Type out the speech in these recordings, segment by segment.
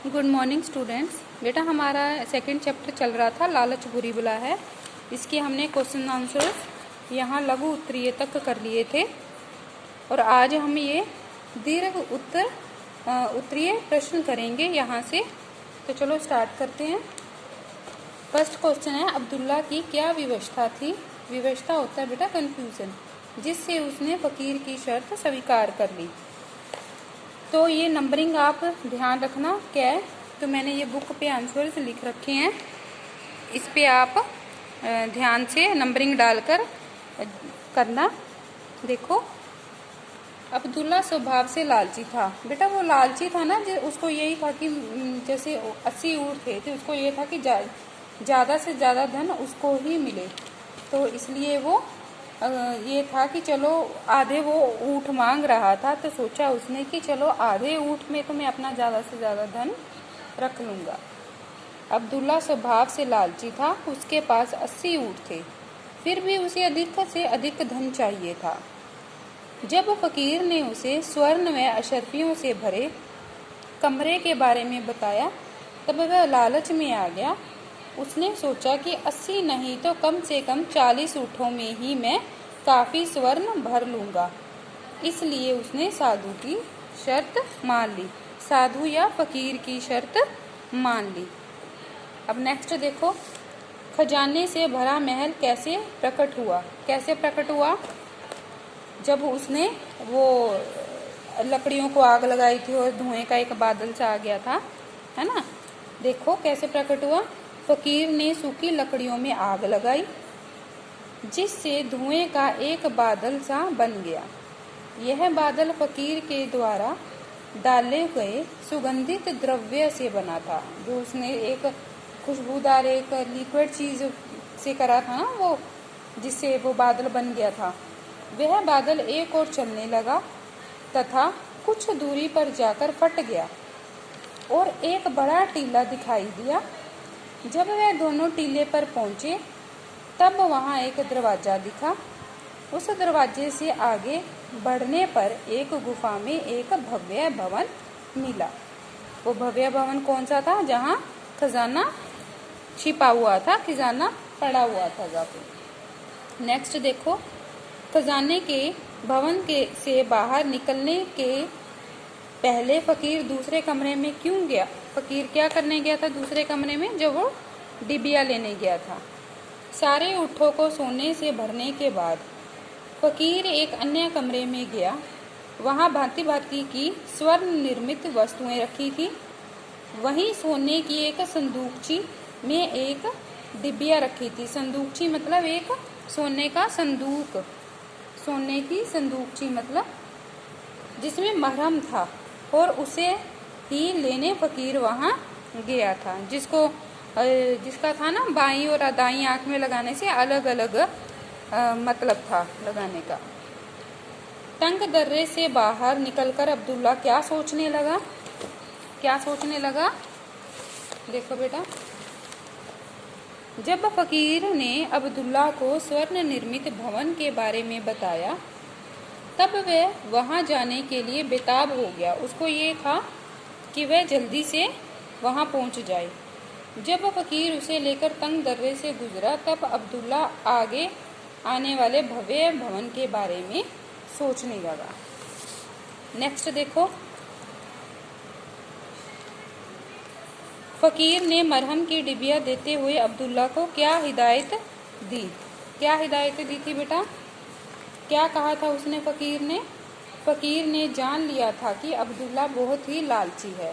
Good morning students. बेटा हमारा second chapter चल रहा था लालच बुरी बला है। इसके हमने क्वेश्चन आंसर्स यहाँ लघु उत्तरीय तक कर लिए थे और आज हम ये दीर्घ उत्तरीय प्रश्न करेंगे यहाँ से। तो चलो स्टार्ट करते हैं। फर्स्ट क्वेश्चन है, अब्दुल्ला की क्या विवशता थी। विवशता होता है बेटा कंफ्यूजन, जिससे उसने फकीर की शर्त स्वीकार कर ली। तो ये नंबरिंग आप ध्यान रखना क्या है। तो मैंने ये बुक पे आंसर्स लिख रखे हैं, इस पे आप ध्यान से नंबरिंग डालकर करना। देखो, अब्दुल्ला स्वभाव से लालची था। बेटा वो लालची था ना, उसको यही था कि जैसे 80 ऊँट थे तो उसको ये था कि ज़्यादा से ज़्यादा धन उसको ही मिले। तो इसलिए वो ये था कि चलो आधे वो ऊँट मांग रहा था, तो सोचा उसने कि चलो आधे ऊँट में तो मैं अपना ज़्यादा से ज़्यादा धन रख लूँगा। अब्दुल्ला स्वभाव से लालची था, उसके पास 80 ऊँट थे, फिर भी उसे अधिक से अधिक धन चाहिए था। जब फकीर ने उसे स्वर्ण व अशर्फियों से भरे कमरे के बारे में बताया, तब वह लालच में आ गया। उसने सोचा कि 80 नहीं तो कम से कम 40 ऊँटों में ही मैं काफ़ी स्वर्ण भर लूँगा। इसलिए उसने साधु की शर्त मान ली, साधु या फकीर की शर्त मान ली। अब नेक्स्ट देखो, खजाने से भरा महल कैसे प्रकट हुआ। कैसे प्रकट हुआ? जब उसने वो लकड़ियों को आग लगाई थी और धुएं का एक बादल सा आ गया था, है ना। देखो कैसे प्रकट हुआ। फकीर ने सूखी लकड़ियों में आग लगाई, जिससे धुएं का एक बादल सा बन गया। यह बादल फकीर के द्वारा डाले गए सुगंधित द्रव्य से बना था। जो उसने एक खुशबूदार एक लिक्विड चीज से करा था ना, वो जिससे वो बादल बन गया था। वह बादल एक और चलने लगा तथा कुछ दूरी पर जाकर फट गया और एक बड़ा टीला दिखाई दिया। जब वह दोनों टीले पर पहुंचे, तब वहां एक दरवाजा दिखा। उस दरवाजे से आगे बढ़ने पर एक गुफा में एक भव्य भवन मिला। वो भव्य भवन कौन सा था? जहां खजाना छिपा हुआ था, खजाना पड़ा हुआ था जहाँ पे। नेक्स्ट देखो, खजाने के भवन के से बाहर निकलने के पहले फकीर दूसरे कमरे में क्यों गया? फकीर क्या करने गया था दूसरे कमरे में? जब वो डिबिया लेने गया था। सारे ऊँटों को सोने से भरने के बाद फकीर एक अन्य कमरे में गया। वहाँ भांति भांति की स्वर्ण निर्मित वस्तुएं रखी थी। वहीं सोने की एक संदूकची में एक डिबिया रखी थी। संदूकची मतलब एक सोने का संदूक, सोने की संदूकची मतलब जिसमें महरम था, और उसे ही लेने फकीर वहां गया था। जिसका था ना बाईं और दाईं आंख में लगाने से अलग अलग मतलब था लगाने का। तंग दर्रे से बाहर निकलकर अब्दुल्ला क्या सोचने लगा? क्या सोचने लगा? देखो बेटा, जब फकीर ने अब्दुल्ला को स्वर्ण निर्मित भवन के बारे में बताया, तब वह वहां जाने के लिए बेताब हो गया। उसको ये था कि वह जल्दी से वहां पहुंच जाए। जब फकीर उसे लेकर तंग दर्रे से गुजरा, तब अब्दुल्ला आगे आने वाले भव्य भवन के बारे में सोचने लगा। नेक्स्ट देखो, फकीर ने मरहम की डिबिया देते हुए अब्दुल्ला को क्या हिदायत दी? क्या हिदायत दी थी बेटा? क्या कहा था उसने फकीर ने? फकीर ने जान लिया था कि अब्दुल्ला बहुत ही लालची है,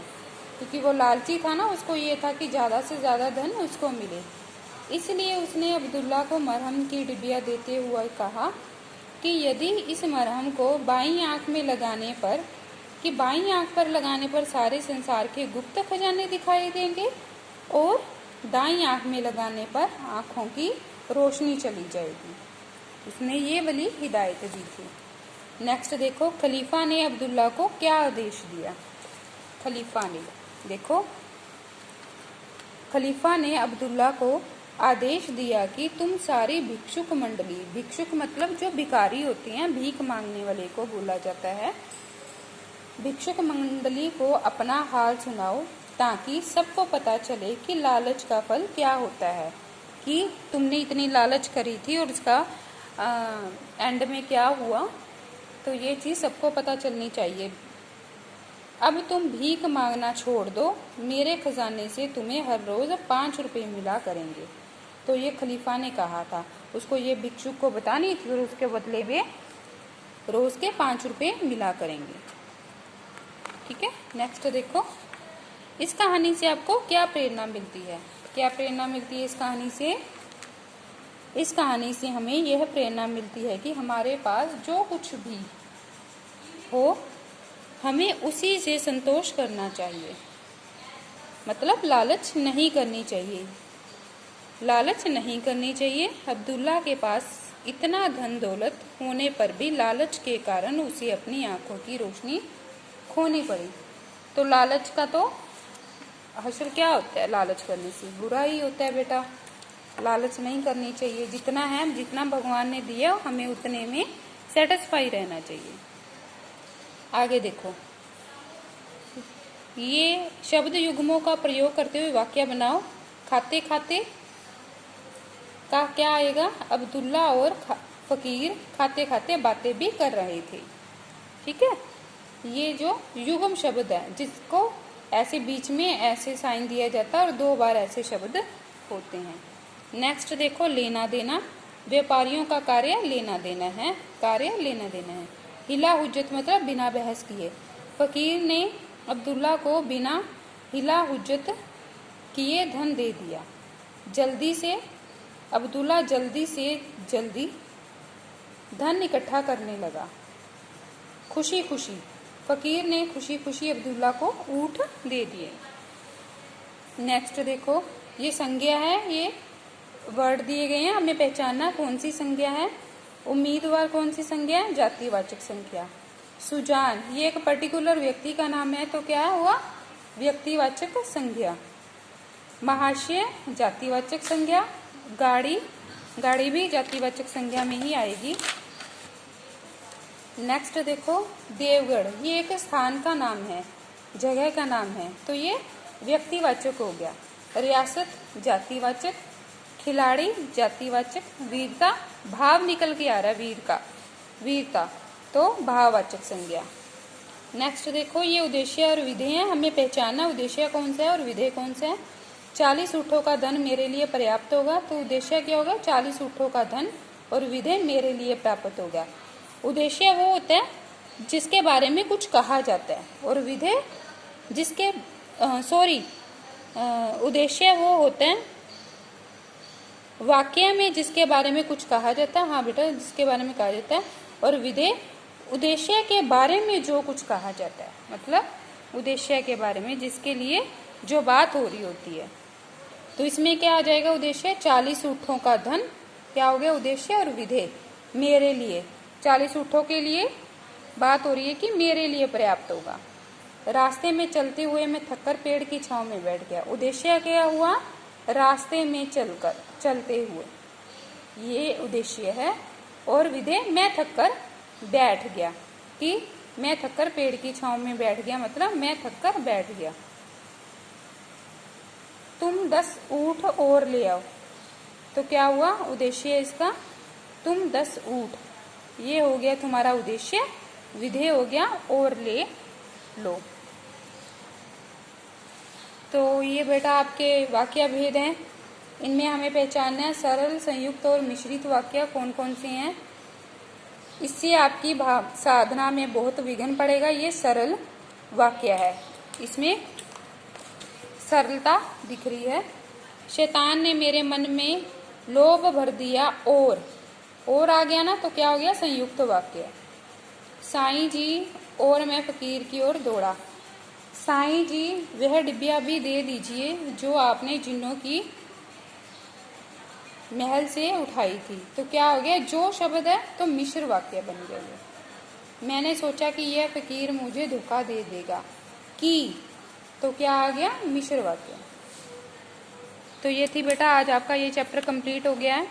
क्योंकि वो लालची था ना, उसको ये था कि ज़्यादा से ज़्यादा धन उसको मिले। इसलिए उसने अब्दुल्ला को मरहम की डिबिया देते हुए कहा कि यदि इस मरहम को बाईं आंख में लगाने पर सारे संसार के गुप्त खजाने दिखाई देंगे और दाईं आंख में लगाने पर आंखों की रोशनी चली जाएगी। उसने ये वाली हिदायत दी थी। नेक्स्ट देखो, खलीफा ने अब्दुल्ला को क्या आदेश दिया? खलीफा ने, देखो, खलीफा ने अब्दुल्ला को आदेश दिया कि तुम सारी भिक्षुक मंडली, भिक्षुक मतलब जो भिखारी होते हैं, भीख मांगने वाले को बोला जाता है, भिक्षुक मंडली को अपना हाल सुनाओ ताकि सबको पता चले कि लालच का फल क्या होता है, कि तुमने इतनी लालच करी थी और इसका एंड में क्या हुआ। तो ये चीज़ सबको पता चलनी चाहिए। अब तुम भीख मांगना छोड़ दो, मेरे खजाने से तुम्हें हर रोज़ 5 रुपये मिला करेंगे। तो ये खलीफा ने कहा था, उसको ये भिक्षुक को बतानी थी और उसके बदले में रोज़ के 5 रुपये मिला करेंगे। ठीक है, नेक्स्ट देखो, इस कहानी से आपको क्या प्रेरणा मिलती है? क्या प्रेरणा मिलती है इस कहानी से? इस कहानी से हमें यह प्रेरणा मिलती है कि हमारे पास जो कुछ भी हो हमें उसी से संतोष करना चाहिए, मतलब लालच नहीं करनी चाहिए। लालच नहीं करनी चाहिए। अब्दुल्ला के पास इतना धन दौलत होने पर भी लालच के कारण उसे अपनी आंखों की रोशनी खोनी पड़ी। तो लालच का तो हश्र क्या होता है? लालच करने से बुरा ही होता है बेटा। लालच नहीं करनी चाहिए। जितना है, जितना भगवान ने दिया हमें उतने में सेटिस्फाई रहना चाहिए। आगे देखो, ये शब्द युग्मों का प्रयोग करते हुए वाक्य बनाओ। खाते खाते का क्या आएगा? अब्दुल्ला और फकीर खाते खाते बातें भी कर रहे थे। ठीक है, ये जो युग्म शब्द है जिसको ऐसे बीच में ऐसे साइन दिया जाता है और 2 बार ऐसे शब्द होते हैं। नेक्स्ट देखो, लेना देना। व्यापारियों का कार्य लेना देना है, कार्य लेना देना है। हिला हुज्जत मतलब बिना बहस किए। फकीर ने अब्दुल्ला को बिना हिला हुज्जत किए धन दे दिया। जल्दी से अब्दुल्ला जल्दी से जल्दी धन इकट्ठा करने लगा। खुशी खुशी फकीर ने खुशी खुशी अब्दुल्ला को ऊँट दे दिए। नेक्स्ट देखो, ये संज्ञा है, ये वर्ड दिए गए हैं, हमें पहचानना कौन सी संज्ञा है। उम्मीदवार कौन सी संज्ञा है? जातिवाचक संज्ञा। सुजान ये एक पर्टिकुलर व्यक्ति का नाम है, तो क्या हुआ? व्यक्तिवाचक संज्ञा। महाशय जातिवाचक संज्ञा। गाड़ी, गाड़ी भी जातिवाचक संज्ञा में ही आएगी। नेक्स्ट देखो, देवगढ़ ये एक स्थान का नाम है, जगह का नाम है, तो ये व्यक्तिवाचक हो गया। रियासत जातिवाचक। खिलाड़ी जातिवाचक। वीरता भाव निकल के आ रहा है, वीर का वीरता, तो भाववाचक संज्ञा। नेक्स्ट देखो, ये उद्देश्य और विधेय है, हमें पहचानना उद्देश्य कौन सा है और विधेय कौन सा है। 40 ऊँटों का धन मेरे लिए पर्याप्त होगा, तो उद्देश्य क्या होगा? 40 ऊँटों का धन, और विधेय मेरे लिए प्राप्त होगा। उद्देश्य वो होता है जिसके बारे में कुछ कहा जाता है, और विधेय जिसके उद्देश्य वो होते हैं वाक्य में जिसके बारे में कुछ कहा जाता है। हाँ बेटा, जिसके बारे में कहा जाता है। और विधेय उद्देश्य के बारे में जो कुछ कहा जाता है, मतलब उद्देश्य के बारे में जिसके लिए जो बात हो रही होती है। तो इसमें क्या आ जाएगा? उद्देश्य 40 ऊँटों का धन क्या हो गया? उद्देश्य। और विधेय मेरे लिए 40 ऊँटों के लिए बात हो रही है कि मेरे लिए पर्याप्त होगा। रास्ते में चलते हुए मैं थककर पेड़ की छांव में बैठ गया। उद्देश्य क्या हुआ? रास्ते में चलते हुए, ये उद्देश्य है। और विधेय मैं थककर बैठ गया, कि मैं थककर पेड़ की छांव में बैठ गया, मतलब मैं थककर बैठ गया। तुम 10 ऊँट और ले आओ, तो क्या हुआ? उद्देश्य इसका तुम 10 ऊँट, ये हो गया तुम्हारा उद्देश्य। विधेय हो गया और ले लो। तो ये बेटा आपके वाक्य भेद हैं, इनमें हमें पहचानना है सरल, संयुक्त और मिश्रित वाक्य कौन कौन से हैं। इससे आपकी साधना में बहुत विघ्न पड़ेगा। ये सरल वाक्य है, इसमें सरलता दिख रही है। शैतान ने मेरे मन में लोभ भर दिया, और आ गया ना, तो क्या हो गया? संयुक्त वाक्य। साईं जी और मैं फकीर की ओर दौड़ा। साईं जी वह डिब्बिया भी दे दीजिए जो आपने जिन्नों की महल से उठाई थी। तो क्या हो गया? जो शब्द है तो मिश्र वाक्य बन गया। मैंने सोचा कि यह फकीर मुझे धोखा दे देगा, कि तो क्या आ गया? मिश्र वाक्य। तो ये थी बेटा आज आपका ये चैप्टर कंप्लीट हो गया है।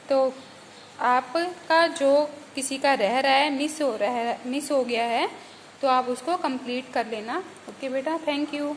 तो आपका जो किसी का रह रहा है, मिस हो गया है, तो आप उसको कंप्लीट कर लेना। ओके बेटा, थैंक यू।